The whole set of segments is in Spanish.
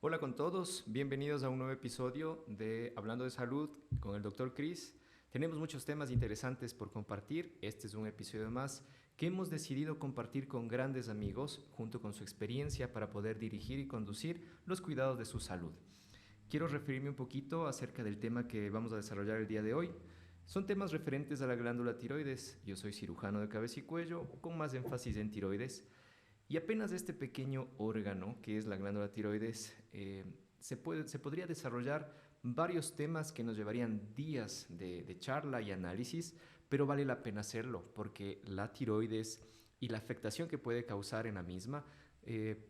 Hola con todos, bienvenidos a un nuevo episodio de Hablando de Salud con el Dr. Chris. Tenemos muchos temas interesantes por compartir. Este es un episodio más que hemos decidido compartir con grandes amigos junto con su experiencia para poder dirigir y conducir los cuidados de su salud. Quiero referirme un poquito acerca del tema que vamos a desarrollar el día de hoy. Son temas referentes a la glándula tiroides. Yo soy cirujano de cabeza y cuello con más énfasis en tiroides. Y apenas este pequeño órgano, que es la glándula tiroides, se podría desarrollar varios temas que nos llevarían días de charla y análisis, pero vale la pena hacerlo porque la tiroides y la afectación que puede causar en la misma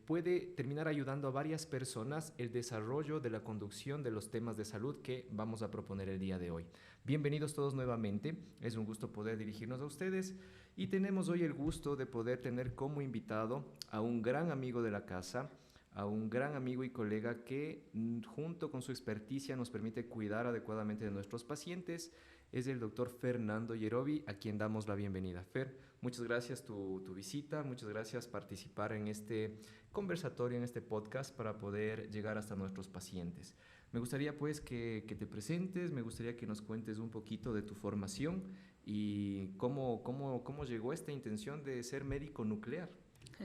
puede terminar ayudando a varias personas el desarrollo de la conducción de los temas de salud que vamos a proponer el día de hoy. Bienvenidos todos nuevamente, es un gusto poder dirigirnos a ustedes. Y tenemos hoy el gusto de poder tener como invitado a un gran amigo de la casa, a un gran amigo y colega que junto con su experticia nos permite cuidar adecuadamente de nuestros pacientes. Es el doctor Fernando Yerobi, a quien damos la bienvenida. Fer, muchas gracias tu visita, muchas gracias por participar en este conversatorio, en este podcast para poder llegar hasta nuestros pacientes. Me gustaría pues que te presentes, me gustaría que nos cuentes un poquito de tu formación y cómo llegó esta intención de ser médico nuclear.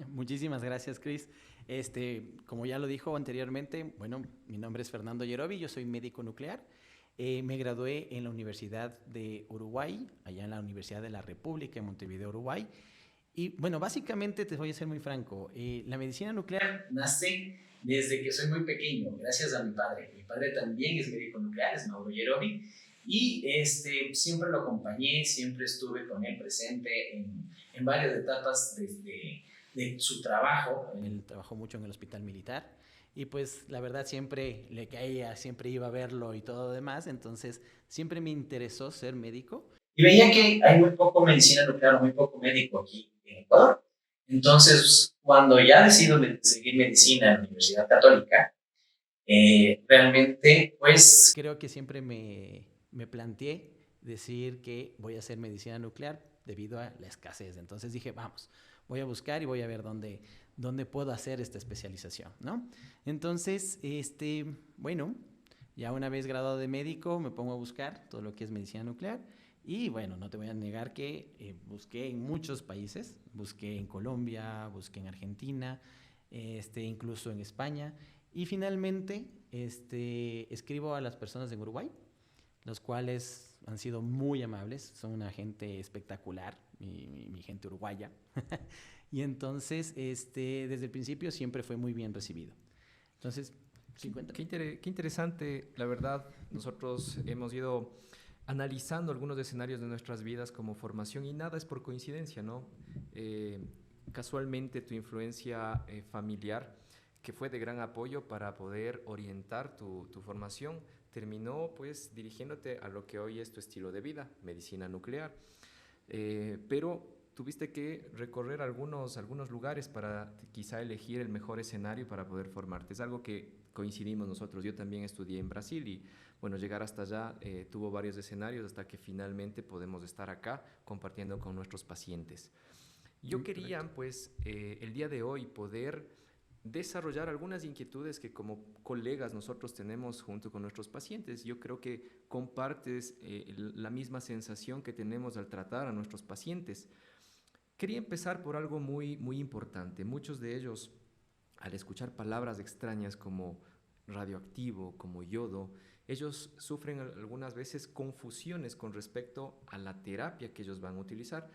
Muchísimas gracias, Chris. Como ya lo dijo anteriormente, bueno, mi nombre es Fernando Yerobi, yo soy médico nuclear. Me gradué en la Universidad de Uruguay, allá en la Universidad de la República en Montevideo, Uruguay. Y bueno, básicamente te voy a ser muy franco, la medicina nuclear nace desde que soy muy pequeño, gracias a mi padre. Mi padre también es médico nuclear, es Mauro Yerobi, y siempre lo acompañé, siempre estuve con él presente en varias etapas de su trabajo. Él trabajó mucho en el hospital militar y pues la verdad siempre le caía, siempre iba a verlo y todo lo demás, entonces siempre me interesó ser médico. Y veía que hay muy poco medicina nuclear, muy poco médico aquí en Ecuador. Entonces, cuando ya decido seguir medicina en la Universidad Católica, realmente, pues creo que siempre me planteé decir que voy a hacer medicina nuclear debido a la escasez. Entonces dije, vamos, voy a buscar y voy a ver dónde puedo hacer esta especialización, ¿no? Entonces, bueno, ya una vez graduado de médico, me pongo a buscar todo lo que es medicina nuclear. Y bueno, no te voy a negar que busqué en muchos países, busqué en Colombia, busqué en Argentina, incluso en España. Y finalmente, escribo a las personas en Uruguay, los cuales han sido muy amables, son una gente espectacular, mi gente uruguaya. Y entonces, desde el principio siempre fue muy bien recibido. Entonces, sí, cuéntame. Qué interesante, la verdad. Nosotros hemos ido analizando algunos escenarios de nuestras vidas como formación y nada es por coincidencia, ¿no? Eh, Casualmente tu influencia familiar, que fue de gran apoyo para poder orientar tu formación, terminó pues dirigiéndote a lo que hoy es tu estilo de vida, medicina nuclear. Pero tuviste que recorrer algunos lugares para quizá elegir el mejor escenario para poder formarte. Es algo que coincidimos nosotros. Yo también estudié en Brasil y bueno, llegar hasta allá tuvo varios escenarios hasta que finalmente podemos estar acá compartiendo con nuestros pacientes. Yo quería, Correcto. pues, el día de hoy poder desarrollar algunas inquietudes que como colegas nosotros tenemos junto con nuestros pacientes. Yo creo que compartes la misma sensación que tenemos al tratar a nuestros pacientes. Quería empezar por algo muy importante. Muchos de ellos, al escuchar palabras extrañas como radioactivo, como yodo, ellos sufren algunas veces confusiones con respecto a la terapia que ellos van a utilizar.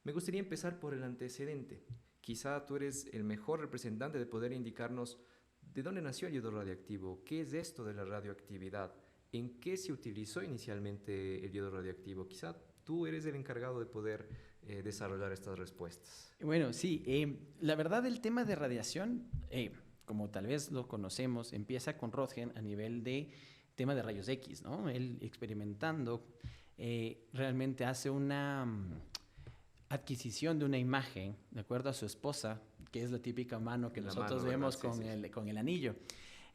Me gustaría empezar por el antecedente. Quizá tú eres el mejor representante de poder indicarnos de dónde nació el yodo radioactivo, qué es esto de la radioactividad, en qué se utilizó inicialmente el yodo radioactivo. Quizá tú eres el encargado de poder desarrollar estas respuestas. Bueno, sí, la verdad el tema de radiación, como tal vez lo conocemos, empieza con Röntgen a nivel de tema de rayos X, ¿no? Él experimentando realmente hace una adquisición de una imagen, de acuerdo a su esposa, que es la típica mano que La nosotros mano, ¿verdad? vemos Sí, sí, sí. con el anillo.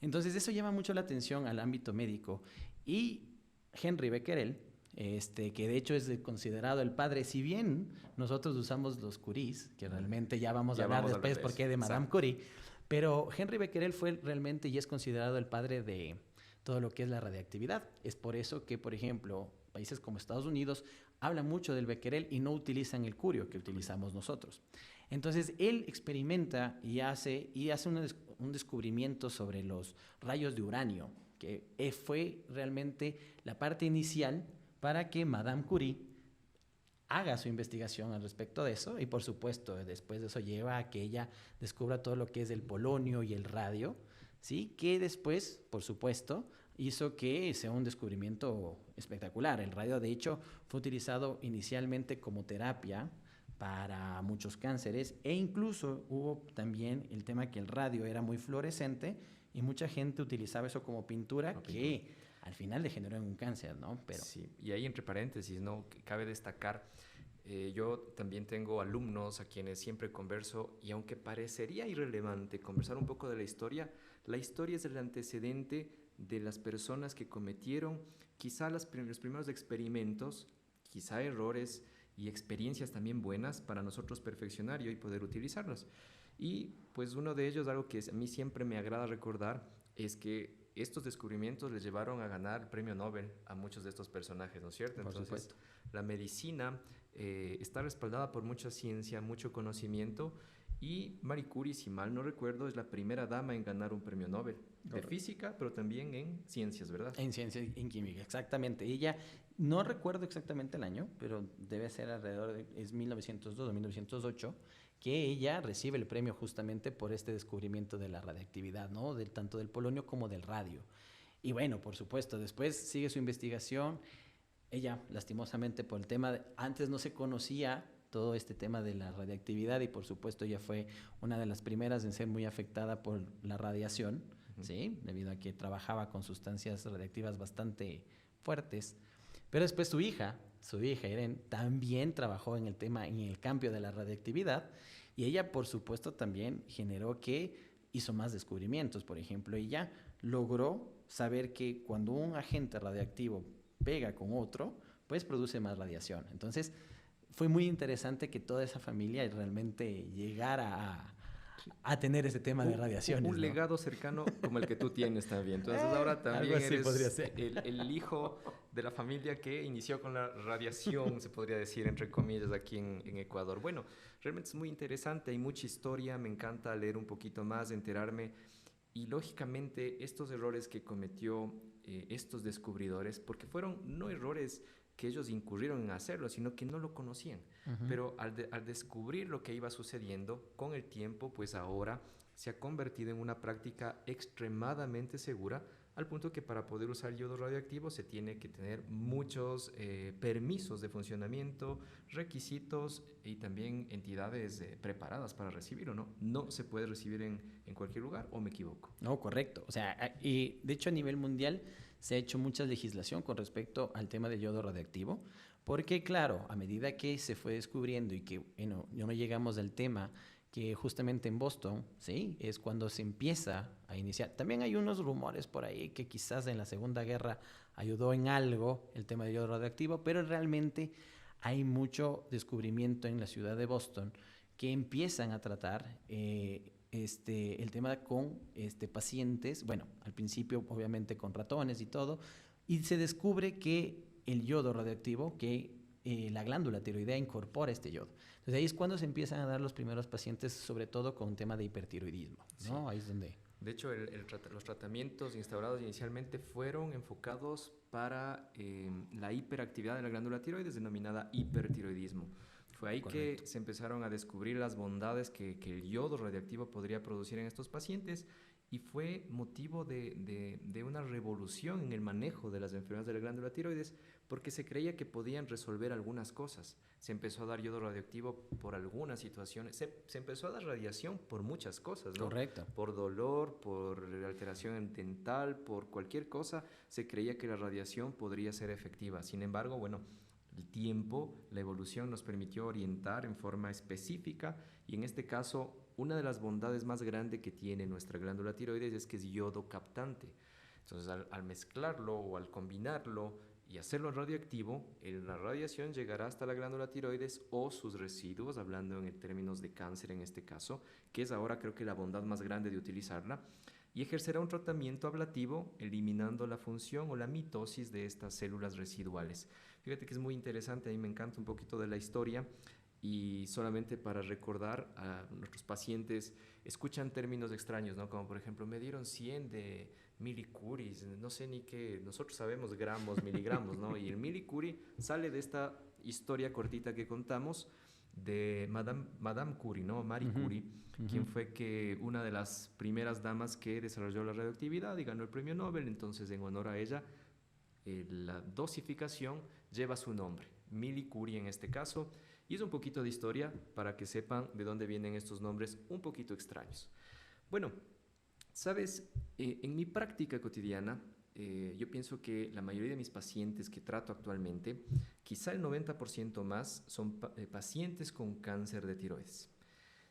Entonces eso llama mucho la atención al ámbito médico. Y Henry Becquerel, que de hecho es considerado el padre, si bien nosotros usamos los Curies, que realmente ya vamos a Ya hablar vamos a hablar después de por eso. qué de Madame Exacto. Curie, Pero Henry Becquerel fue realmente y es considerado el padre de todo lo que es la radiactividad. Es por eso que, por ejemplo, países como Estados Unidos hablan mucho del Becquerel y no utilizan el curio que utilizamos nosotros. Entonces, él experimenta y hace un descubrimiento sobre los rayos de uranio, que fue realmente la parte inicial para que Madame Curie haga su investigación al respecto de eso, y por supuesto después de eso lleva a que ella descubra todo lo que es el polonio y el radio, ¿sí? Que después, por supuesto, hizo que sea un descubrimiento espectacular. El radio, de hecho, fue utilizado inicialmente como terapia para muchos cánceres, e incluso hubo también el tema que el radio era muy fluorescente y mucha gente utilizaba eso como pintura, que al final le generó un cáncer, ¿no? Pero sí, y ahí entre paréntesis, ¿no? Cabe destacar, yo también tengo alumnos a quienes siempre converso, y aunque parecería irrelevante conversar un poco de la historia es el antecedente de las personas que cometieron quizá los primeros experimentos, quizá errores y experiencias también buenas para nosotros perfeccionar y hoy poder utilizarlos. Y pues uno de ellos, algo que a mí siempre me agrada recordar, es que estos descubrimientos les llevaron a ganar el premio Nobel a muchos de estos personajes, ¿no es cierto? Por supuesto. La medicina está respaldada por mucha ciencia, mucho conocimiento, y Marie Curie, si mal no recuerdo, es la primera dama en ganar un premio Nobel de física, pero también en ciencias, ¿verdad? En ciencia, en química, exactamente. Ella, no recuerdo exactamente el año, pero debe ser es 1902 o 1908, que ella recibe el premio justamente por este descubrimiento de la radiactividad, ¿no? Tanto del polonio como del radio. Y bueno, por supuesto, después sigue su investigación. Ella, lastimosamente, por el tema, antes no se conocía todo este tema de la radiactividad, y por supuesto ella fue una de las primeras en ser muy afectada por la radiación, ¿sí? Debido a que trabajaba con sustancias radiactivas bastante fuertes. Pero después su hija Irene, también trabajó en el tema, en el cambio de la radiactividad, y ella, por supuesto, también generó que hizo más descubrimientos. Por ejemplo, ella logró saber que cuando un agente radiactivo pega con otro, pues produce más radiación. Entonces, fue muy interesante que toda esa familia realmente llegara a tener ese tema de radiaciones. Un legado cercano como el que tú tienes también. Entonces ahora también eres el hijo de la familia que inició con la radiación, se podría decir, entre comillas, aquí en Ecuador. Bueno, realmente es muy interesante, hay mucha historia, me encanta leer un poquito más, enterarme. Y lógicamente estos errores que cometió estos descubridores, porque fueron no errores que ellos incurrieron en hacerlo, sino que no lo conocían. Pero al descubrir lo que iba sucediendo, con el tiempo, pues ahora se ha convertido en una práctica extremadamente segura, al punto que para poder usar yodo radioactivo se tiene que tener muchos permisos de funcionamiento, requisitos y también entidades preparadas para recibirlo, ¿no? No se puede recibir en cualquier lugar, ¿o me equivoco? No, correcto. O sea, y de hecho a nivel mundial se ha hecho mucha legislación con respecto al tema del yodo radioactivo, porque claro, a medida que se fue descubriendo y que, bueno, no llegamos al tema que justamente en Boston, ¿sí? Es cuando se empieza a iniciar. También hay unos rumores por ahí que quizás en la Segunda Guerra ayudó en algo el tema del yodo radioactivo, pero realmente hay mucho descubrimiento en la ciudad de Boston que empiezan a tratar el tema con pacientes, bueno, al principio obviamente con ratones y todo, y se descubre que el yodo radioactivo, que la glándula tiroidea incorpora este yodo. Entonces ahí es cuando se empiezan a dar los primeros pacientes, sobre todo con tema de hipertiroidismo, ¿no? Sí. Ahí es donde... De hecho, los tratamientos instaurados inicialmente fueron enfocados para la hiperactividad de la glándula tiroides, denominada hipertiroidismo. Fue ahí Correcto. Que se empezaron a descubrir las bondades que el yodo radioactivo podría producir en estos pacientes, y fue motivo de una revolución en el manejo de las enfermedades de la glándula tiroides, porque se creía que podían resolver algunas cosas. Se empezó a dar yodo radioactivo por algunas situaciones, se empezó a dar radiación por muchas cosas, ¿no? Correcto. Por dolor, por alteración dental, por cualquier cosa, se creía que la radiación podría ser efectiva. Sin embargo, bueno, el tiempo, la evolución nos permitió orientar en forma específica, y en este caso una de las bondades más grandes que tiene nuestra glándula tiroides es que es yodo captante. Entonces al mezclarlo o al combinarlo y hacerlo radioactivo, la radiación llegará hasta la glándula tiroides o sus residuos, hablando en términos de cáncer en este caso, que es ahora creo que la bondad más grande de utilizarla, y ejercerá un tratamiento ablativo eliminando la función o la mitosis de estas células residuales. Fíjate que es muy interesante, a mí me encanta un poquito de la historia. Y solamente para recordar, a nuestros pacientes escuchan términos extraños, ¿no? Como por ejemplo, me dieron 100 de milicuris, no sé ni qué, nosotros sabemos gramos, miligramos, ¿no? Y el milicuri sale de esta historia cortita que contamos de Madame Curie, ¿no? Marie Curie, quien fue que una de las primeras damas que desarrolló la radioactividad y ganó el premio Nobel. Entonces, en honor a ella, la dosificación lleva su nombre, Millie Curie en este caso. Y es un poquito de historia para que sepan de dónde vienen estos nombres un poquito extraños. Bueno, sabes, en mi práctica cotidiana, yo pienso que la mayoría de mis pacientes que trato actualmente, quizá el 90% más, son pacientes con cáncer de tiroides.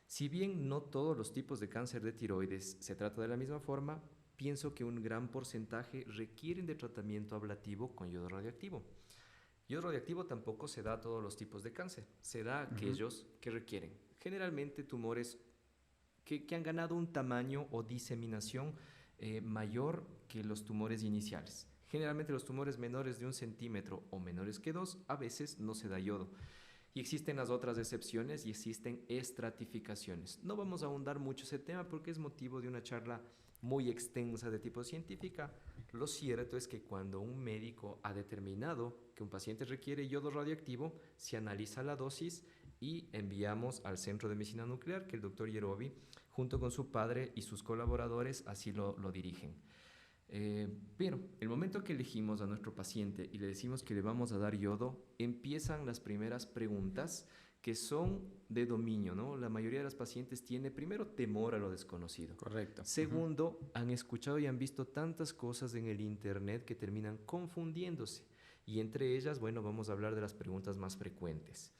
Si bien no todos los tipos de cáncer de tiroides se trata de la misma forma, pienso que un gran porcentaje requieren de tratamiento ablativo con yodo radioactivo. Yodo radioactivo tampoco se da a todos los tipos de cáncer, se da a aquellos que requieren. Generalmente tumores que han ganado un tamaño o diseminación mayor que los tumores iniciales. Generalmente los tumores menores de 1 centímetro o menores que 2, a veces no se da yodo. Y existen las otras excepciones y existen estratificaciones. No vamos a ahondar mucho ese tema porque es motivo de una charla muy extensa de tipo científica. Lo cierto es que cuando un médico ha determinado que un paciente requiere yodo radioactivo, se analiza la dosis y enviamos al Centro de Medicina Nuclear, que el doctor Yerovi, junto con su padre y sus colaboradores, así lo dirigen. Pero el momento que elegimos a nuestro paciente y le decimos que le vamos a dar yodo, empiezan las primeras preguntas que son de dominio, ¿no? La mayoría de los pacientes tiene, primero, temor a lo desconocido. Correcto. Segundo, han escuchado y han visto tantas cosas en el internet que terminan confundiéndose. Y entre ellas, bueno, vamos a hablar de las preguntas más frecuentes.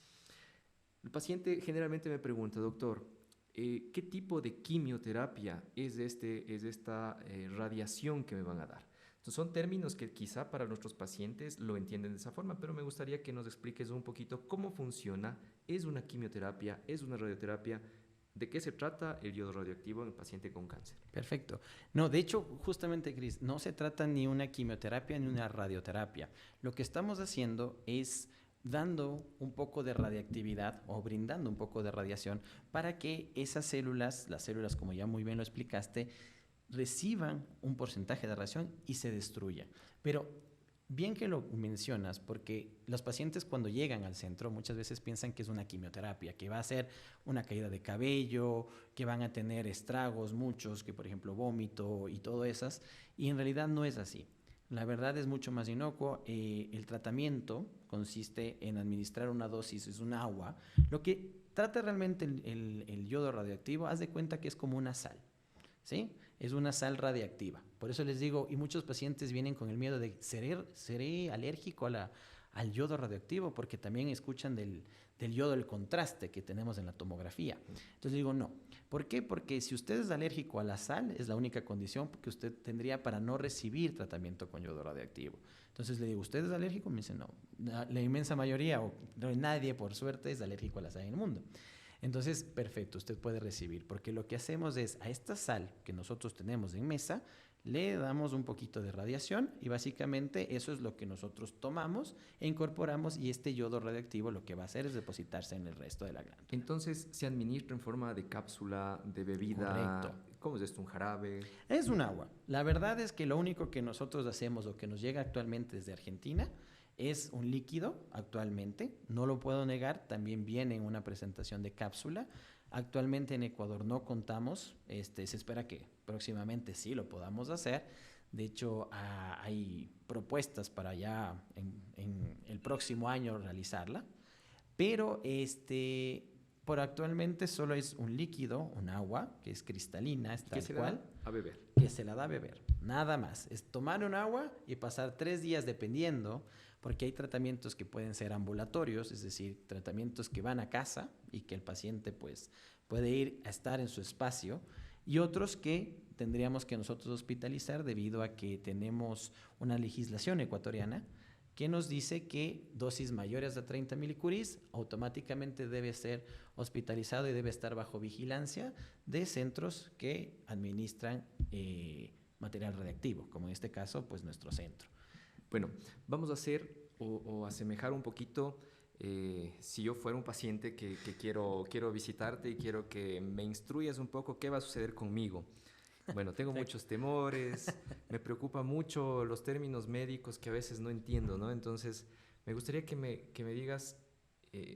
El paciente generalmente me pregunta, doctor, ¿qué tipo de quimioterapia es esta radiación que me van a dar? Entonces, son términos que quizá para nuestros pacientes lo entienden de esa forma, pero me gustaría que nos expliques un poquito cómo funciona. ¿Es una quimioterapia? ¿Es una radioterapia? ¿De qué se trata el yodo radioactivo en el paciente con cáncer? Perfecto. No, de hecho, justamente, Cris, no se trata ni una quimioterapia ni una radioterapia. Lo que estamos haciendo es dando un poco de radiactividad o brindando un poco de radiación para que esas células, las células como ya muy bien lo explicaste, reciban un porcentaje de radiación y se destruya. Pero bien que lo mencionas, porque los pacientes cuando llegan al centro muchas veces piensan que es una quimioterapia, que va a ser una caída de cabello, que van a tener estragos muchos, que por ejemplo vómito y todo esas, y en realidad no es así. La verdad es mucho más inocuo. El tratamiento consiste en administrar una dosis, es un agua. Lo que trata realmente el yodo radioactivo, haz de cuenta que es como una sal, ¿sí? Es una sal radiactiva. Por eso les digo, y muchos pacientes vienen con el miedo de, ¿seré alérgico al yodo radioactivo? Porque también escuchan del yodo, el contraste que tenemos en la tomografía. Entonces digo, no. ¿Por qué? Porque si usted es alérgico a la sal, es la única condición que usted tendría para no recibir tratamiento con yodo radioactivo. Entonces le digo, ¿usted es alérgico? Me dice, no. La inmensa mayoría, o nadie por suerte, es alérgico a la sal en el mundo. Entonces, perfecto, usted puede recibir, porque lo que hacemos es a esta sal que nosotros tenemos en mesa, le damos un poquito de radiación y básicamente eso es lo que nosotros tomamos e incorporamos, y este yodo radioactivo lo que va a hacer es depositarse en el resto de la glándula. Entonces, ¿se administra en forma de cápsula, de bebida? Correcto. ¿Cómo es esto? ¿Un jarabe? Es un agua. La verdad es que lo único que nosotros hacemos o que nos llega actualmente desde Argentina es un líquido actualmente, no lo puedo negar, también viene en una presentación de cápsula. Actualmente en Ecuador no contamos, se espera que próximamente sí lo podamos hacer. De hecho, hay propuestas para ya en el próximo año realizarla, pero por actualmente solo es un líquido, un agua, que es cristalina, es tal cual. A beber. Que se la da a beber, nada más. Es tomar un agua y pasar 3 días dependiendo, porque hay tratamientos que pueden ser ambulatorios, es decir, tratamientos que van a casa y que el paciente pues puede ir a estar en su espacio, y otros que tendríamos que nosotros hospitalizar debido a que tenemos una legislación ecuatoriana que nos dice que dosis mayores a 30 milicuris automáticamente debe ser hospitalizado y debe estar bajo vigilancia de centros que administran material radiactivo, como en este caso, pues nuestro centro. Bueno, vamos a hacer o asemejar un poquito, si yo fuera un paciente que quiero visitarte y quiero que me instruyas un poco qué va a suceder conmigo. Bueno, tengo muchos temores, me preocupa mucho los términos médicos que a veces no entiendo, ¿no? Entonces, me gustaría que me digas,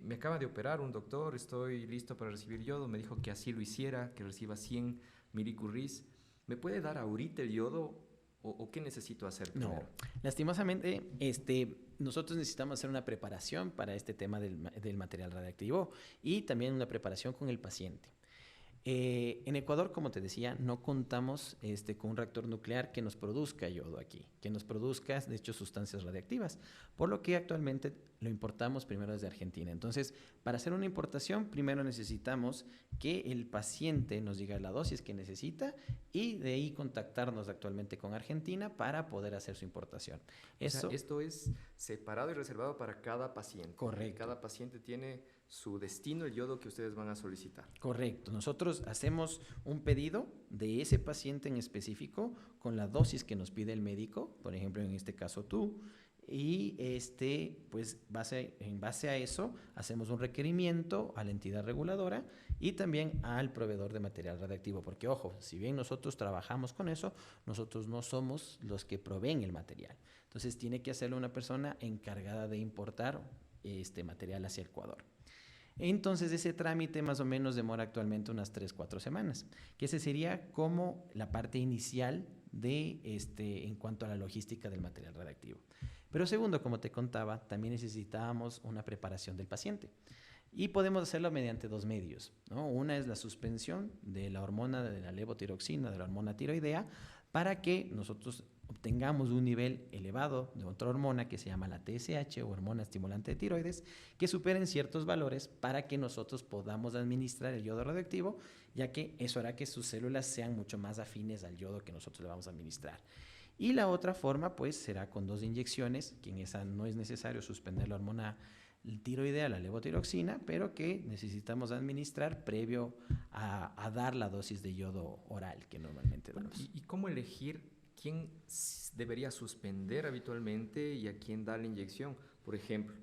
me acaba de operar un doctor, estoy listo para recibir yodo, me dijo que así lo hiciera, que reciba 100 milicurris. ¿Me puede dar ahorita el yodo o qué necesito hacer primero? No, lastimosamente, nosotros necesitamos hacer una preparación para este tema del material radiactivo y también una preparación con el paciente. En Ecuador, como te decía, no contamos con un reactor nuclear que nos produzca yodo aquí, que nos produzca, de hecho, sustancias radiactivas, por lo que actualmente lo importamos primero desde Argentina. Entonces, para hacer una importación, primero necesitamos que el paciente nos diga la dosis que necesita y de ahí contactarnos actualmente con Argentina para poder hacer su importación. O sea, esto es separado y reservado para cada paciente. Correcto. Cada paciente tiene su destino, el yodo que ustedes van a solicitar. Correcto. Nosotros hacemos un pedido de ese paciente en específico con la dosis que nos pide el médico, por ejemplo, en este caso tú, y pues en base a eso hacemos un requerimiento a la entidad reguladora y también al proveedor de material radiactivo, porque ojo, si bien nosotros trabajamos con eso, nosotros no somos los que proveen el material. Entonces tiene que hacerlo una persona encargada de importar este material hacia Ecuador. Entonces ese trámite más o menos demora actualmente unas 3-4 semanas, que ese sería como la parte inicial en cuanto a la logística del material radiactivo. Pero segundo, como te contaba, también necesitábamos una preparación del paciente. Y podemos hacerlo mediante dos medios, ¿no? Una es la suspensión de la hormona de la levotiroxina, de la hormona tiroidea, para que nosotros obtengamos un nivel elevado de otra hormona que se llama la TSH o hormona estimulante de tiroides, que superen ciertos valores para que nosotros podamos administrar el yodo radioactivo, ya que eso hará que sus células sean mucho más afines al yodo que nosotros le vamos a administrar. Y la otra forma, pues, será con 2 inyecciones, que en esa no es necesario suspender la hormona tiroidea, la levotiroxina, pero que necesitamos administrar previo a dar la dosis de yodo oral que normalmente damos. ¿Y cómo elegir quién debería suspender habitualmente y a quién dar la inyección? Por ejemplo,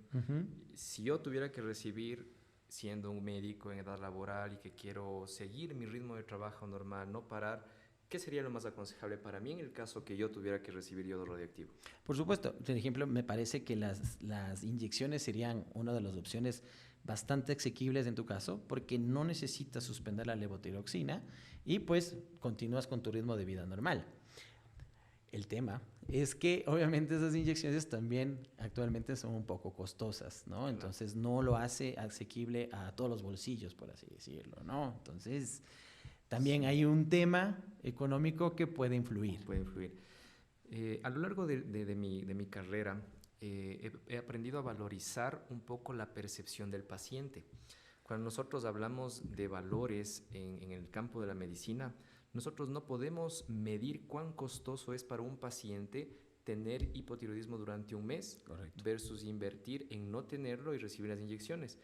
si yo tuviera que recibir, siendo un médico en edad laboral y que quiero seguir mi ritmo de trabajo normal, no parar, ¿qué sería lo más aconsejable para mí en el caso que yo tuviera que recibir yodo radioactivo? Por supuesto, por ejemplo, me parece que las inyecciones serían una de las opciones bastante asequibles en tu caso, porque no necesitas suspender la levotiroxina y pues continúas con tu ritmo de vida normal. El tema es que obviamente esas inyecciones también actualmente son un poco costosas, ¿no? Claro. Entonces no lo hace asequible a todos los bolsillos, por así decirlo, ¿no? Entonces también hay un tema económico que puede influir. Puede influir. A lo largo de mi carrera he aprendido a valorizar un poco la percepción del paciente. Cuando nosotros hablamos de valores en el campo de la medicina, nosotros no podemos medir cuán costoso es para un paciente tener hipotiroidismo durante un mes. Correcto. Versus invertir en no tenerlo y recibir las inyecciones.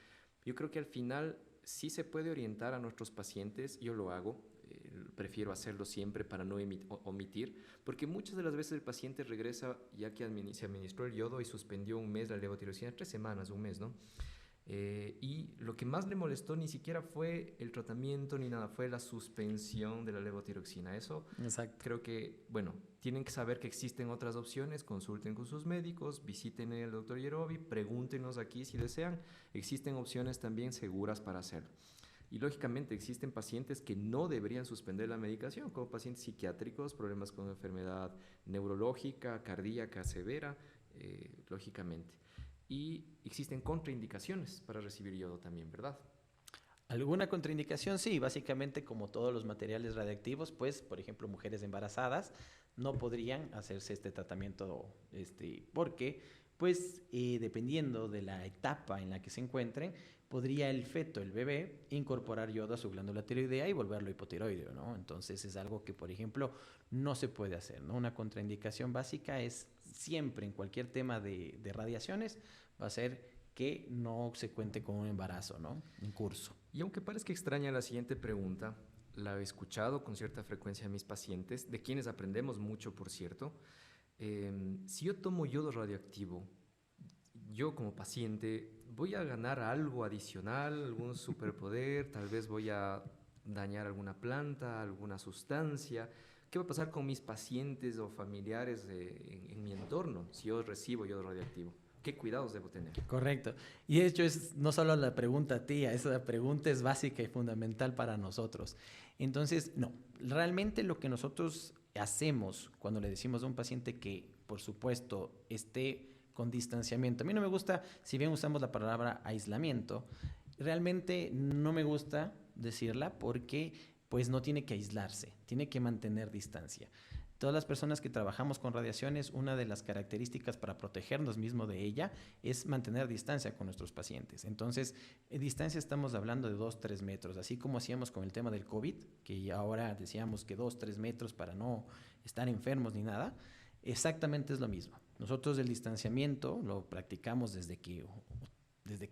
Yo creo que al final sí se puede orientar a nuestros pacientes, yo lo hago, prefiero hacerlo siempre para no omitir, porque muchas de las veces el paciente regresa ya que se administró el yodo y suspendió un mes la levotiroxina, 3 semanas, un mes, ¿no? Y lo que más le molestó ni siquiera fue el tratamiento ni nada, fue la suspensión de la levotiroxina. Eso Exacto. Creo que, bueno, tienen que saber que existen otras opciones, consulten con sus médicos, visiten al doctor Yerovi, pregúntenos aquí si desean, existen opciones también seguras para hacerlo. Y lógicamente existen pacientes que no deberían suspender la medicación, como pacientes psiquiátricos, problemas con enfermedad neurológica, cardíaca severa, lógicamente. Y existen contraindicaciones para recibir yodo también, ¿verdad? ¿Alguna contraindicación? Sí, básicamente como todos los materiales radiactivos, pues, por ejemplo, mujeres embarazadas no podrían hacerse este tratamiento porque, pues, dependiendo de la etapa en la que se encuentren, podría el feto, el bebé, incorporar yodo a su glándula tiroidea y volverlo hipotiroideo, ¿no? Entonces es algo que, por ejemplo, no se puede hacer, ¿no? Una contraindicación básica es siempre en cualquier tema de radiaciones va a ser que no se cuente con un embarazo, ¿no? En curso. Y aunque parezca extraña la siguiente pregunta, la he escuchado con cierta frecuencia a mis pacientes, de quienes aprendemos mucho, por cierto. Si yo tomo yodo radioactivo, yo como paciente, ¿voy a ganar algo adicional, algún superpoder? Tal vez voy a dañar alguna planta, alguna sustancia. ¿Qué va a pasar con mis pacientes o familiares en mi entorno si yo recibo yodo radioactivo? ¿Qué cuidados debo tener? Correcto. Y de hecho es no solo la pregunta tía, esa pregunta es básica y fundamental para nosotros. Entonces, no, realmente lo que nosotros hacemos cuando le decimos a un paciente que, por supuesto, esté con distanciamiento. A mí no me gusta, si bien usamos la palabra aislamiento, realmente no me gusta decirla porque pues no tiene que aislarse, tiene que mantener distancia. Todas las personas que trabajamos con radiaciones, una de las características para protegernos mismo de ella es mantener distancia con nuestros pacientes. Entonces, en distancia estamos hablando de 2-3 metros, así como hacíamos con el tema del COVID, que ahora decíamos que 2-3 metros para no estar enfermos ni nada. Exactamente es lo mismo. Nosotros el distanciamiento lo practicamos desde que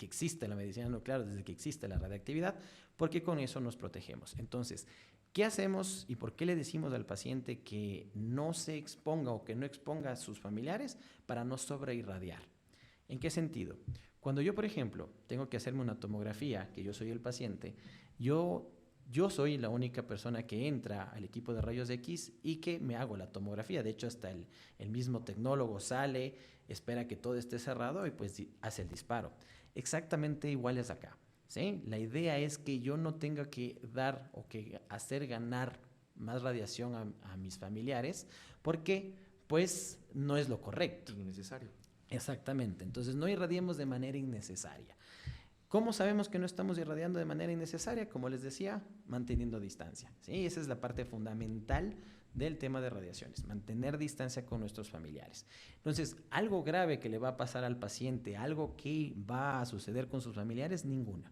existe la medicina nuclear, desde que existe la radiactividad, porque con eso nos protegemos. Entonces, ¿qué hacemos y por qué le decimos al paciente que no se exponga o que no exponga a sus familiares para no sobreirradiar? ¿En qué sentido? Cuando yo, por ejemplo, tengo que hacerme una tomografía, que yo soy el paciente, yo soy la única persona que entra al equipo de rayos X y que me hago la tomografía. De hecho, hasta el mismo tecnólogo sale, espera que todo esté cerrado y pues hace el disparo. Exactamente igual es acá. ¿Sí? La idea es que yo no tenga que dar o que hacer ganar más radiación a mis familiares porque pues no es lo correcto. Innecesario. Exactamente. Entonces no irradiemos de manera innecesaria. ¿Cómo sabemos que no estamos irradiando de manera innecesaria? Como les decía, manteniendo distancia. ¿Sí? Esa es la parte fundamental del tema de radiaciones, mantener distancia con nuestros familiares. Entonces, algo grave que le va a pasar al paciente, algo que va a suceder con sus familiares, ninguna.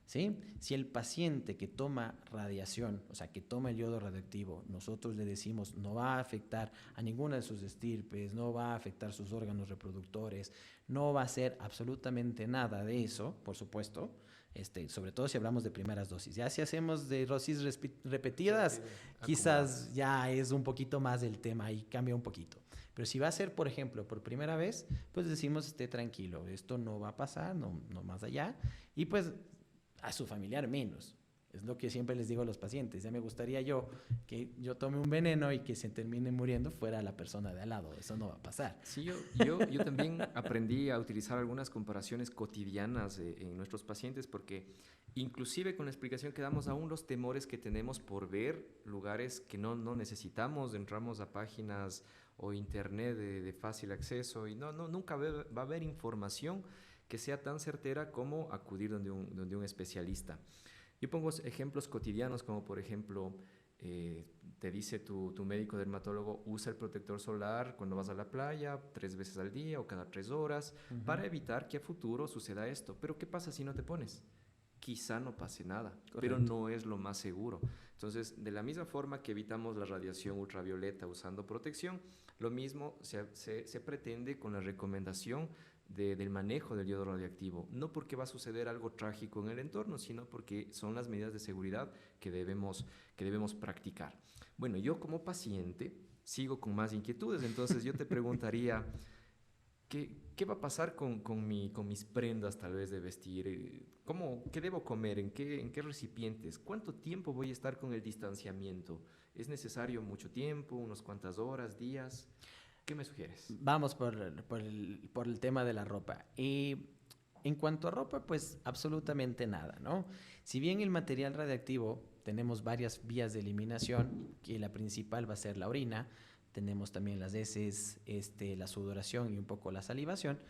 ¿Sí? Si el paciente que toma radiación, o sea, que toma el yodo radioactivo, nosotros le decimos no va a afectar a ninguna de sus estirpes, no va a afectar sus órganos reproductores, no va a hacer absolutamente nada de eso, por supuesto, sobre todo si hablamos de primeras dosis. Ya si hacemos de dosis repetidas, quizás ya es un poquito más del tema y cambia un poquito. Pero si va a ser, por ejemplo, por primera vez, pues decimos esté tranquilo, esto no va a pasar, no más allá, y pues a su familiar menos. Es lo que siempre les digo a los pacientes. Ya me gustaría que yo tome un veneno y que se termine muriendo fuera la persona de al lado. Eso no va a pasar. Sí, yo también aprendí a utilizar algunas comparaciones cotidianas en nuestros pacientes porque inclusive con la explicación que damos aún los temores que tenemos por ver lugares que no necesitamos, entramos a páginas o internet de fácil acceso y nunca va a haber información que sea tan certera como acudir donde un especialista. Yo pongo ejemplos cotidianos como por ejemplo, te dice tu médico dermatólogo, usa el protector solar cuando vas a la playa 3 veces al día o cada 3 horas para evitar que a futuro suceda esto. Pero ¿qué pasa si no te pones? Quizá no pase nada, correcto, pero no es lo más seguro. Entonces, de la misma forma que evitamos la radiación ultravioleta usando protección, lo mismo se pretende con la recomendación del manejo del yodo radioactivo, no porque va a suceder algo trágico en el entorno, sino porque son las medidas de seguridad que debemos practicar. Bueno, yo como paciente sigo con más inquietudes, entonces yo te preguntaría, ¿qué va a pasar con mis prendas tal vez de vestir? ¿Qué debo comer? ¿En qué recipientes? ¿Cuánto tiempo voy a estar con el distanciamiento? ¿Es necesario mucho tiempo, unas cuantas horas, días? ¿Qué me sugieres? Vamos por el tema de la ropa. Y en cuanto a ropa, pues absolutamente nada, ¿no? Si bien el material radiactivo tenemos varias vías de eliminación, que la principal va a ser la orina, tenemos también las heces, la sudoración y un poco la salivación,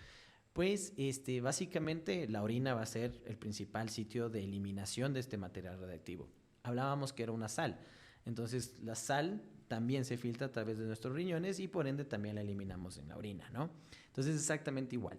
pues básicamente la orina va a ser el principal sitio de eliminación de este material radiactivo. Hablábamos que era una sal, entonces la sal también se filtra a través de nuestros riñones y por ende también la eliminamos en la orina, ¿no? Entonces es exactamente igual.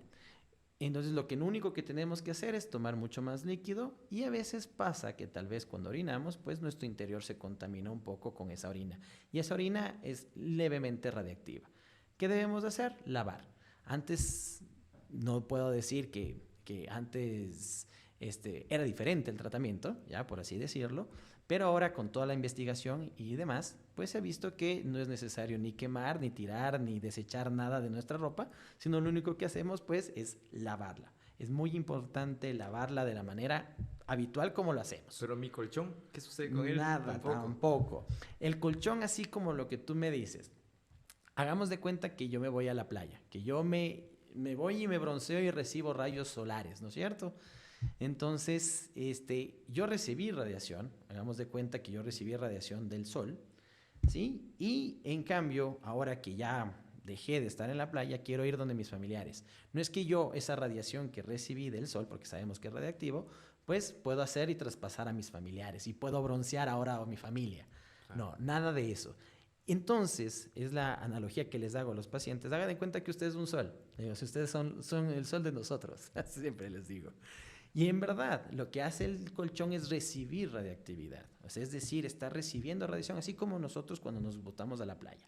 Entonces, lo único que tenemos que hacer es tomar mucho más líquido y a veces pasa que tal vez cuando orinamos, pues nuestro interior se contamina un poco con esa orina. Y esa orina es levemente radiactiva. ¿Qué debemos hacer? Lavar. Antes, no puedo decir que antes era diferente el tratamiento, ya por así decirlo, pero ahora con toda la investigación y demás, pues se ha visto que no es necesario ni quemar, ni tirar, ni desechar nada de nuestra ropa, sino lo único que hacemos pues es lavarla. Es muy importante lavarla de la manera habitual como lo hacemos. Pero mi colchón, ¿qué sucede con él? Nada, tampoco. El colchón, así como lo que tú me dices, hagamos de cuenta que yo me voy a la playa, que yo me voy y me bronceo y recibo rayos solares, ¿no es cierto? Entonces, yo recibí radiación, hagamos de cuenta que yo recibí radiación del sol, ¿sí? Y en cambio, ahora que ya dejé de estar en la playa, quiero ir donde mis familiares. No es que yo esa radiación que recibí del sol, porque sabemos que es radiactivo, pues puedo hacer y traspasar a mis familiares y puedo broncear ahora a mi familia. Claro. No, nada de eso. Entonces, es la analogía que les hago a los pacientes. Hagan de cuenta que ustedes son un sol. Si ustedes son el sol de nosotros, siempre les digo. Y en verdad, lo que hace el colchón es recibir radiactividad. O sea, es decir, está recibiendo radiación, así como nosotros cuando nos botamos a la playa.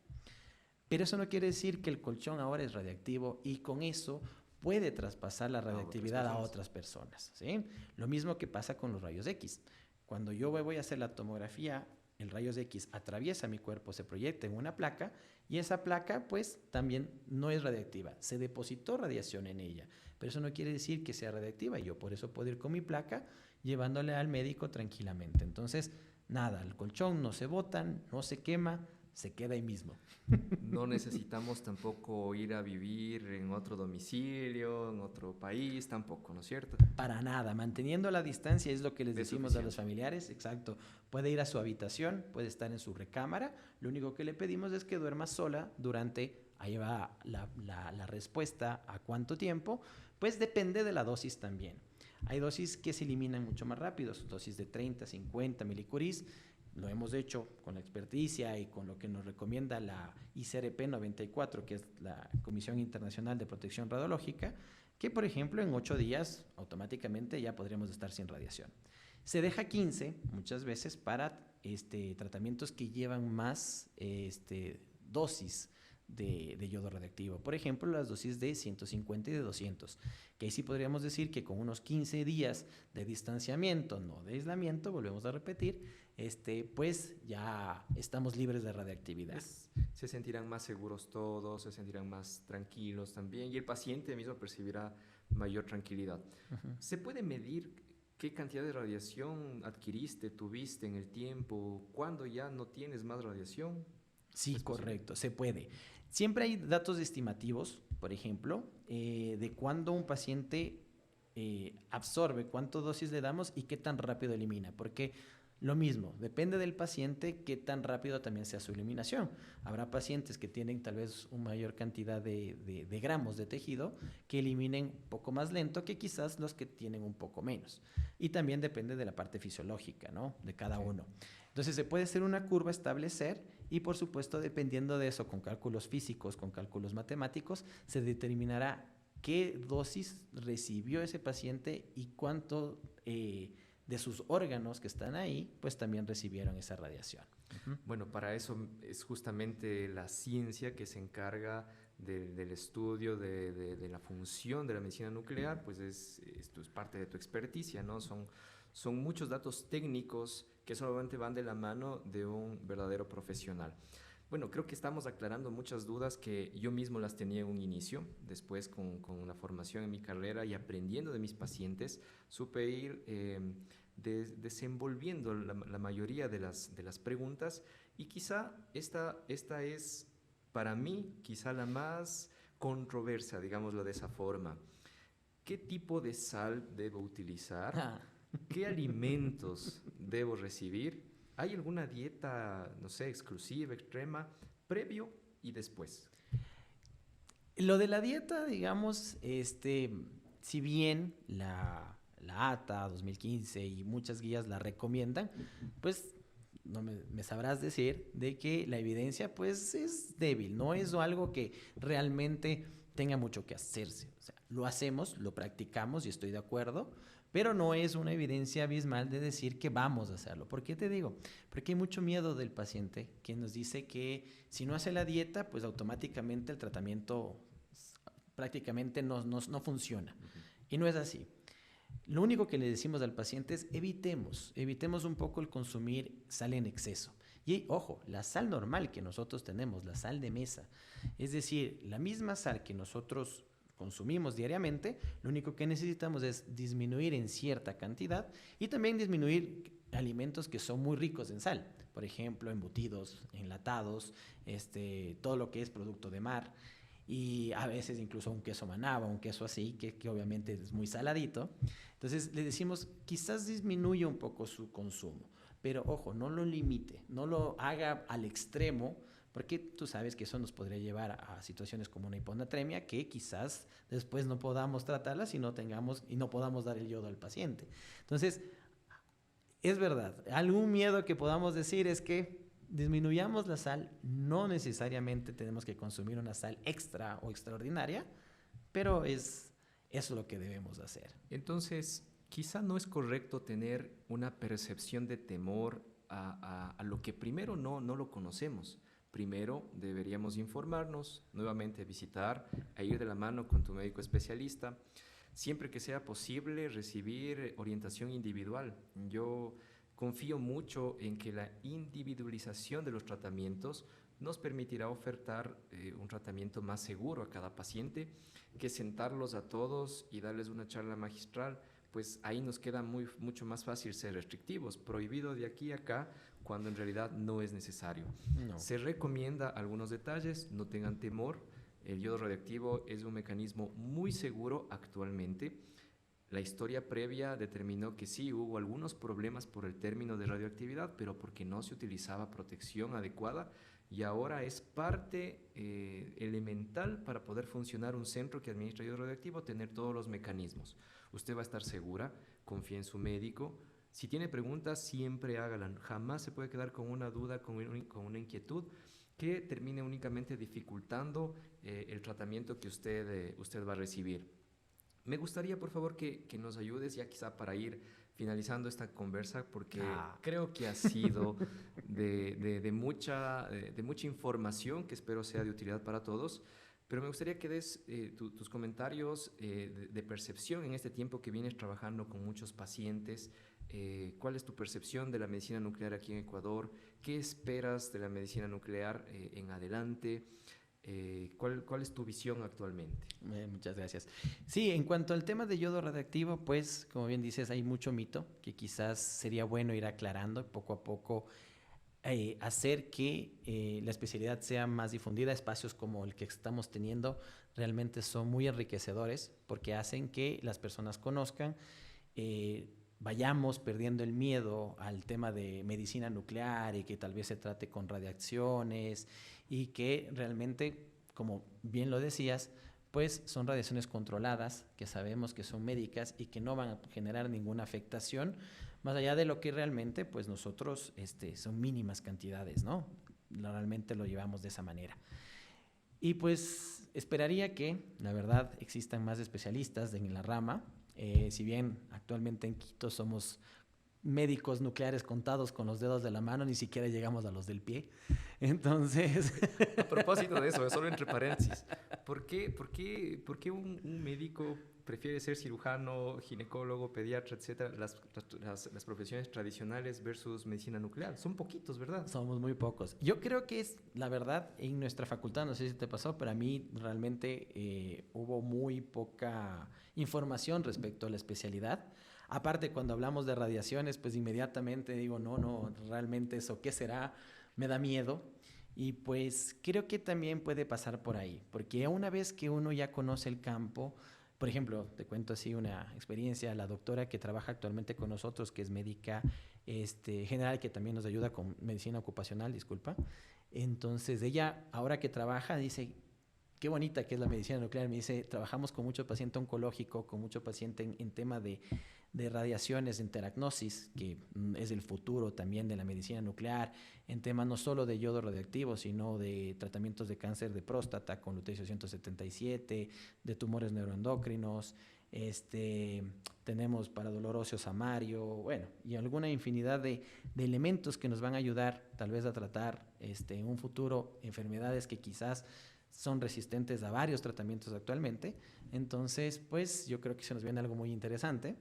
Pero eso no quiere decir que el colchón ahora es radiactivo y con eso puede traspasar la radiactividad a otras personas, ¿sí? Lo mismo que pasa con los rayos X. Cuando yo voy a hacer la tomografía, el rayos X atraviesa mi cuerpo, se proyecta en una placa y esa placa pues también no es radiactiva. Se depositó radiación en ella. Pero eso no quiere decir que sea radiactiva. Yo por eso puedo ir con mi placa llevándole al médico tranquilamente. Entonces, nada, el colchón no se bota, no se quema, se queda ahí mismo. No necesitamos tampoco ir a vivir en otro domicilio, en otro país, tampoco, ¿no es cierto? Para nada, manteniendo la distancia es lo que les decimos a los familiares, exacto. Puede ir a su habitación, puede estar en su recámara, lo único que le pedimos es que duerma sola durante, ahí va la respuesta a cuánto tiempo, pues depende de la dosis también. Hay dosis que se eliminan mucho más rápido, dosis de 30, 50 milicuris. Lo hemos hecho con la experticia y con lo que nos recomienda la ICRP 94, que es la Comisión Internacional de Protección Radiológica, que por ejemplo en 8 días automáticamente ya podríamos estar sin radiación. Se deja 15 muchas veces para tratamientos que llevan más dosis de yodo radiactivo. Por ejemplo, las dosis de 150 y de 200, que ahí sí podríamos decir que con unos 15 días de distanciamiento, no de aislamiento, volvemos a repetir, pues ya estamos libres de radiactividad. Se sentirán más seguros todos, se sentirán más tranquilos también y el paciente mismo percibirá mayor tranquilidad. Uh-huh. ¿Se puede medir qué cantidad de radiación adquiriste, tuviste en el tiempo, cuándo ya no tienes más radiación? Sí, correcto, se puede. Siempre hay datos estimativos, por ejemplo, de cuándo un paciente absorbe, cuánto dosis le damos y qué tan rápido elimina, porque lo mismo, depende del paciente qué tan rápido también sea su eliminación. Habrá pacientes que tienen tal vez una mayor cantidad de gramos de tejido que eliminen un poco más lento que quizás los que tienen un poco menos. Y también depende de la parte fisiológica, ¿no?, de cada uno. Entonces se puede hacer una curva, establecer y por supuesto dependiendo de eso, con cálculos físicos, con cálculos matemáticos, se determinará qué dosis recibió ese paciente y cuánto de sus órganos que están ahí, pues también recibieron esa radiación. Uh-huh. Bueno, para eso es justamente la ciencia que se encarga del estudio de la función de la medicina nuclear, pues esto es parte de tu experticia, ¿no? Son muchos datos técnicos que solamente van de la mano de un verdadero profesional. Bueno, creo que estamos aclarando muchas dudas que yo mismo las tenía en un inicio. Después, con la formación en mi carrera y aprendiendo de mis pacientes, supe ir desenvolviendo la mayoría de las preguntas. Y quizá esta es, para mí, quizá la más controversa, digámoslo de esa forma. ¿Qué tipo de sal debo utilizar? ¿Qué alimentos debo recibir? ¿Hay alguna dieta, no sé, exclusiva, extrema, previo y después? Lo de la dieta, digamos, si bien la ATA 2015 y muchas guías la recomiendan, pues no me sabrás decir de que la evidencia pues es débil, no es algo que realmente tenga mucho que hacerse. O sea, lo hacemos, lo practicamos y estoy de acuerdo, pero no es una evidencia abismal de decir que vamos a hacerlo. ¿Por qué te digo? Porque hay mucho miedo del paciente que nos dice que si no hace la dieta, pues automáticamente el tratamiento prácticamente no funciona. Y no es así. Lo único que le decimos al paciente es evitemos un poco el consumir sal en exceso. Y ojo, la sal normal que nosotros tenemos, la sal de mesa, es decir, la misma sal que nosotros consumimos diariamente, lo único que necesitamos es disminuir en cierta cantidad y también disminuir alimentos que son muy ricos en sal. Por ejemplo, embutidos, enlatados, todo lo que es producto de mar y a veces incluso un queso manaba, un queso así, que obviamente es muy saladito. Entonces le decimos, quizás disminuya un poco su consumo, pero ojo, no lo limite, no lo haga al extremo, porque tú sabes que eso nos podría llevar a situaciones como una hiponatremia, que quizás después no podamos tratarla si no tengamos y no podamos dar el yodo al paciente. Entonces, es verdad, algún miedo que podamos decir es que disminuyamos la sal, no necesariamente tenemos que consumir una sal extra o extraordinaria, pero es eso lo que debemos hacer. Entonces, quizá no es correcto tener una percepción de temor a lo que primero no lo conocemos. Primero deberíamos informarnos, nuevamente visitar, a ir de la mano con tu médico especialista, siempre que sea posible recibir orientación individual. Yo confío mucho en que la individualización de los tratamientos nos permitirá ofertar un tratamiento más seguro a cada paciente, que sentarlos a todos y darles una charla magistral, pues ahí nos queda mucho más fácil ser restrictivos, prohibido de aquí a acá, cuando en realidad no es necesario. No. Se recomienda algunos detalles, no tengan temor, el yodo radioactivo es un mecanismo muy seguro actualmente. La historia previa determinó que sí, hubo algunos problemas por el término de radioactividad, pero porque no se utilizaba protección adecuada, y ahora es parte elemental para poder funcionar un centro que administra yodo radioactivo, tener todos los mecanismos. Usted va a estar segura, confía en su médico. Si tiene preguntas, siempre hágala. Jamás se puede quedar con una duda, con una inquietud que termine únicamente dificultando el tratamiento que usted va a recibir. Me gustaría, por favor, que nos ayudes ya quizá para ir finalizando esta conversa, porque creo que ha sido de mucha información que espero sea de utilidad para todos. Pero me gustaría que des tus comentarios de percepción en este tiempo que vienes trabajando con muchos pacientes. ¿Cuál es tu percepción de la medicina nuclear aquí en Ecuador? ¿Qué esperas de la medicina nuclear en adelante? ¿Cuál es tu visión actualmente? Muchas gracias. Sí, en cuanto al tema de yodo radioactivo, pues, como bien dices, hay mucho mito que quizás sería bueno ir aclarando poco a poco, hacer que la especialidad sea más difundida. Espacios como el que estamos teniendo realmente son muy enriquecedores porque hacen que las personas conozcan, vayamos perdiendo el miedo al tema de medicina nuclear y que tal vez se trate con radiaciones y que realmente, como bien lo decías, pues son radiaciones controladas, que sabemos que son médicas y que no van a generar ninguna afectación, más allá de lo que realmente, pues nosotros, son mínimas cantidades, ¿no? Normalmente lo llevamos de esa manera. Y pues esperaría que, la verdad, existan más especialistas en la rama. Si bien actualmente en Quito somos médicos nucleares contados con los dedos de la mano, ni siquiera llegamos a los del pie. Entonces... A propósito de eso, solo entre paréntesis, ¿por qué un médico prefiere ser cirujano, ginecólogo, pediatra, etcétera, las profesiones tradicionales versus medicina nuclear? Son poquitos, ¿verdad? Somos muy pocos. Yo creo que es, la verdad, en nuestra facultad, no sé si te pasó, pero a mí realmente hubo muy poca información respecto a la especialidad. Aparte, cuando hablamos de radiaciones, pues inmediatamente digo, no, realmente eso, ¿qué será? Me da miedo. Y pues creo que también puede pasar por ahí, porque una vez que uno ya conoce el campo, por ejemplo, te cuento así una experiencia, la doctora que trabaja actualmente con nosotros, que es médica general, que también nos ayuda con medicina ocupacional, disculpa. Entonces, ella, ahora que trabaja, dice, qué bonita que es la medicina nuclear. Me dice, trabajamos con mucho paciente oncológico, con mucho paciente en tema de radiaciones, en teragnosis, que es el futuro también de la medicina nuclear, en tema no solo de yodo radioactivo, sino de tratamientos de cáncer de próstata con lutecio 177, de tumores neuroendocrinos, tenemos para dolor óseo samario, bueno, y alguna infinidad de elementos que nos van a ayudar tal vez a tratar en un futuro enfermedades que quizás son resistentes a varios tratamientos actualmente. Entonces, pues yo creo que se nos viene algo muy interesante.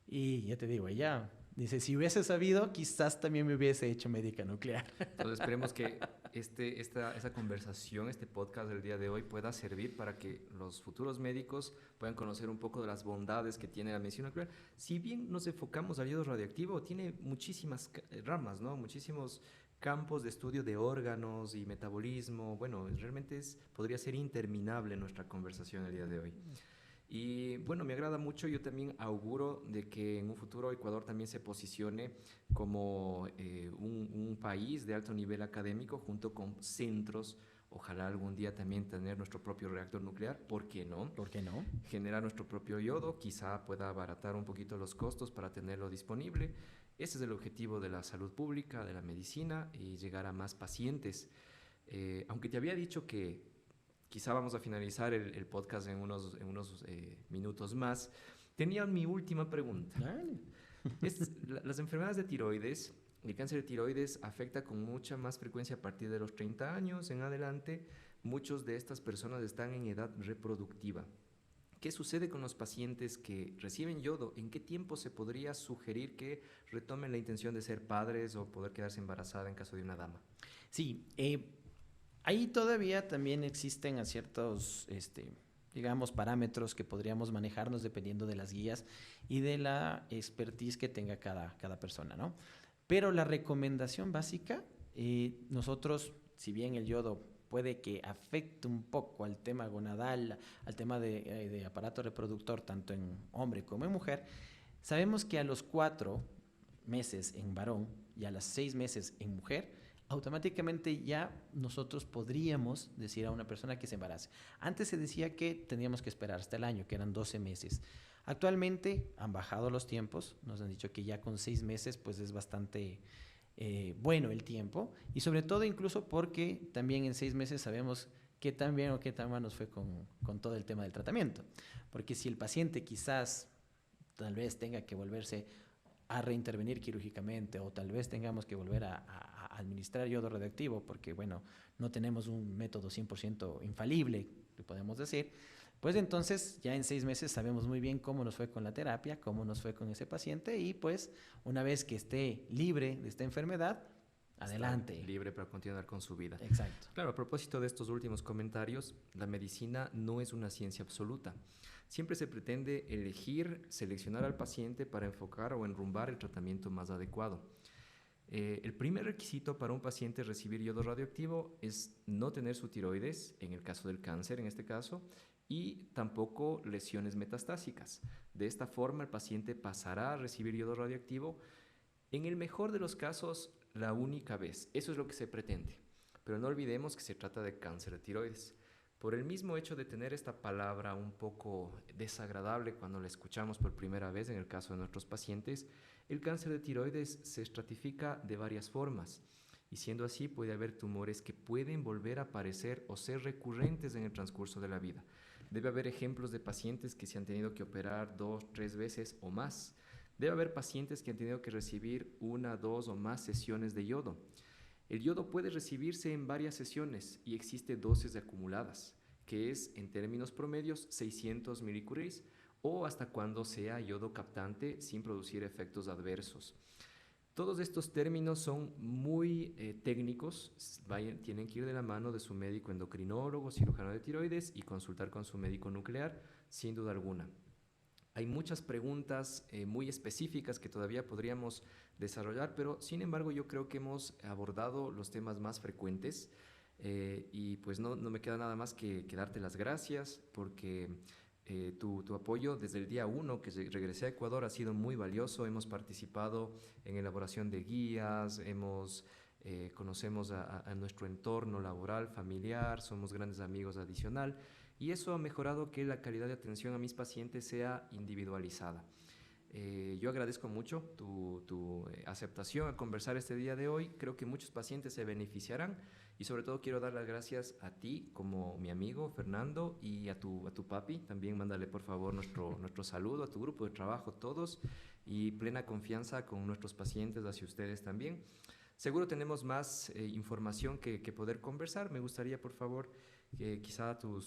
Y ya te digo, ella dice, si hubiese sabido, quizás también me hubiese hecho médica nuclear. Entonces esperemos que esa conversación, este podcast del día de hoy pueda servir para que los futuros médicos puedan conocer un poco de las bondades que tiene la medicina nuclear. Si bien nos enfocamos al yodo radioactivo, tiene muchísimas ramas, ¿no? Muchísimos campos de estudio de órganos y metabolismo. Bueno, realmente podría ser interminable nuestra conversación el día de hoy. Y bueno, me agrada mucho. Yo también auguro de que en un futuro Ecuador también se posicione como un país de alto nivel académico junto con centros. Ojalá algún día también tener nuestro propio reactor nuclear. ¿Por qué no? ¿Por qué no? Generar nuestro propio yodo, quizá pueda abaratar un poquito los costos para tenerlo disponible. Ese es el objetivo de la salud pública, de la medicina, y llegar a más pacientes. Aunque te había dicho que quizá vamos a finalizar el podcast en unos minutos más, tenía mi última pregunta. Dale. Las enfermedades de tiroides, el cáncer de tiroides afecta con mucha más frecuencia a partir de los 30 años en adelante. Muchos de estas personas están en edad reproductiva. ¿Qué sucede con los pacientes que reciben yodo? ¿En qué tiempo se podría sugerir que retomen la intención de ser padres o poder quedarse embarazada en caso de una dama? Sí, ahí todavía también existen a ciertos, digamos, parámetros que podríamos manejarnos dependiendo de las guías y de la expertise que tenga cada persona, ¿no? Pero la recomendación básica, nosotros, si bien el yodo puede que afecte un poco al tema gonadal, al tema de aparato reproductor, tanto en hombre como en mujer, sabemos que a los 4 meses en varón y a los 6 meses en mujer, automáticamente ya nosotros podríamos decir a una persona que se embarace. Antes se decía que teníamos que esperar hasta el año, que eran 12 meses. Actualmente han bajado los tiempos, nos han dicho que ya con 6 meses pues es bastante bueno el tiempo, y sobre todo incluso porque también en 6 meses sabemos qué tan bien o qué tan mal nos fue con todo el tema del tratamiento. Porque si el paciente quizás tal vez tenga que volverse a reintervenir quirúrgicamente o tal vez tengamos que volver a administrar yodo radioactivo porque, bueno, no tenemos un método 100% infalible, le podemos decir, pues entonces ya en 6 meses sabemos muy bien cómo nos fue con la terapia, cómo nos fue con ese paciente y pues una vez que esté libre de esta enfermedad, adelante. Está libre para continuar con su vida. Exacto. Claro, a propósito de estos últimos comentarios, la medicina no es una ciencia absoluta. Siempre se pretende elegir, seleccionar al paciente para enfocar o enrumbar el tratamiento más adecuado. El primer requisito para un paciente recibir yodo radioactivo es no tener su tiroides, en el caso del cáncer en este caso, y tampoco lesiones metastásicas. De esta forma el paciente pasará a recibir yodo radioactivo en el mejor de los casos la única vez. Eso es lo que se pretende. Pero no olvidemos que se trata de cáncer de tiroides. Por el mismo hecho de tener esta palabra un poco desagradable cuando la escuchamos por primera vez en el caso de nuestros pacientes, el cáncer de tiroides se estratifica de varias formas. Y siendo así, puede haber tumores que pueden volver a aparecer o ser recurrentes en el transcurso de la vida. Debe haber ejemplos de pacientes que se han tenido que operar 2, 3 veces o más. Debe haber pacientes que han tenido que recibir 1, 2 o más sesiones de yodo. El yodo puede recibirse en varias sesiones y existe dosis acumuladas, que es en términos promedios 600 milicuries o hasta cuando sea yodo captante sin producir efectos adversos. Todos estos términos son muy técnicos, tienen que ir de la mano de su médico endocrinólogo, cirujano de tiroides y consultar con su médico nuclear, sin duda alguna. Hay muchas preguntas muy específicas que todavía podríamos desarrollar, pero sin embargo yo creo que hemos abordado los temas más frecuentes y pues no me queda nada más que darte las gracias porque tu apoyo desde el día 1 que regresé a Ecuador ha sido muy valioso. Hemos participado en elaboración de guías, hemos conocemos a nuestro entorno laboral, familiar, somos grandes amigos adicional, y eso ha mejorado que la calidad de atención a mis pacientes sea individualizada. Yo agradezco mucho tu aceptación a conversar este día de hoy. Creo que muchos pacientes se beneficiarán y sobre todo quiero dar las gracias a ti como mi amigo Fernando y a tu papi. También mándale por favor nuestro saludo a tu grupo de trabajo todos y plena confianza con nuestros pacientes hacia ustedes también. Seguro tenemos más información que poder conversar. Me gustaría por favor quizá tu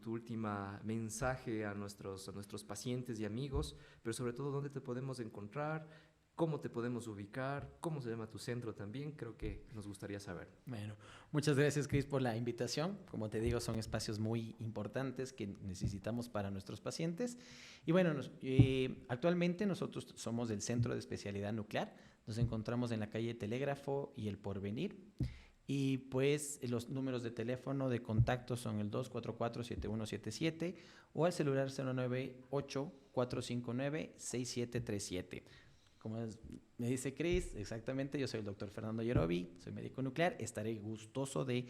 última mensaje a nuestros pacientes y amigos, pero sobre todo dónde te podemos encontrar, cómo te podemos ubicar, cómo se llama tu centro también, creo que nos gustaría saber. Bueno, muchas gracias, Cris, por la invitación. Como te digo, son espacios muy importantes que necesitamos para nuestros pacientes. Y bueno, actualmente nosotros somos del Centro de Especialidad Nuclear. Nos encontramos en la calle Telégrafo y El Porvenir. Y pues los números de teléfono de contacto son el 244-7177 o al celular 098-459-6737. Como me dice Cris, exactamente, yo soy el doctor Fernando Yerovi, soy médico nuclear. Estaré gustoso de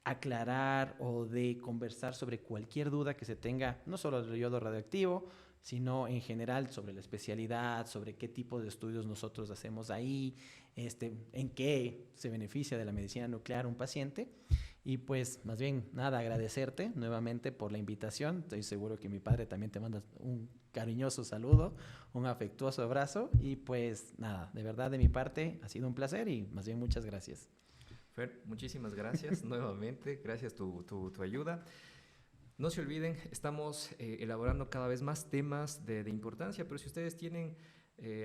aclarar o de conversar sobre cualquier duda que se tenga, no solo del yodo radioactivo, sino en general sobre la especialidad, sobre qué tipo de estudios nosotros hacemos ahí, en qué se beneficia de la medicina nuclear un paciente. Y pues, más bien, nada, agradecerte nuevamente por la invitación. Estoy seguro que mi padre también te manda un cariñoso saludo, un afectuoso abrazo. Y pues, nada, de verdad de mi parte ha sido un placer y más bien muchas gracias. Fer, muchísimas gracias nuevamente, gracias tu ayuda. No se olviden, estamos elaborando cada vez más temas de importancia, pero si ustedes tienen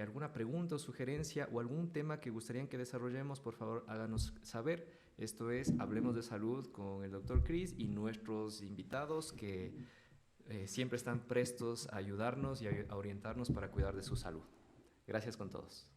alguna pregunta o sugerencia o algún tema que gustarían que desarrollemos, por favor háganos saber. Esto es Hablemos de Salud con el Dr. Cris y nuestros invitados que siempre están prestos a ayudarnos y a orientarnos para cuidar de su salud. Gracias con todos.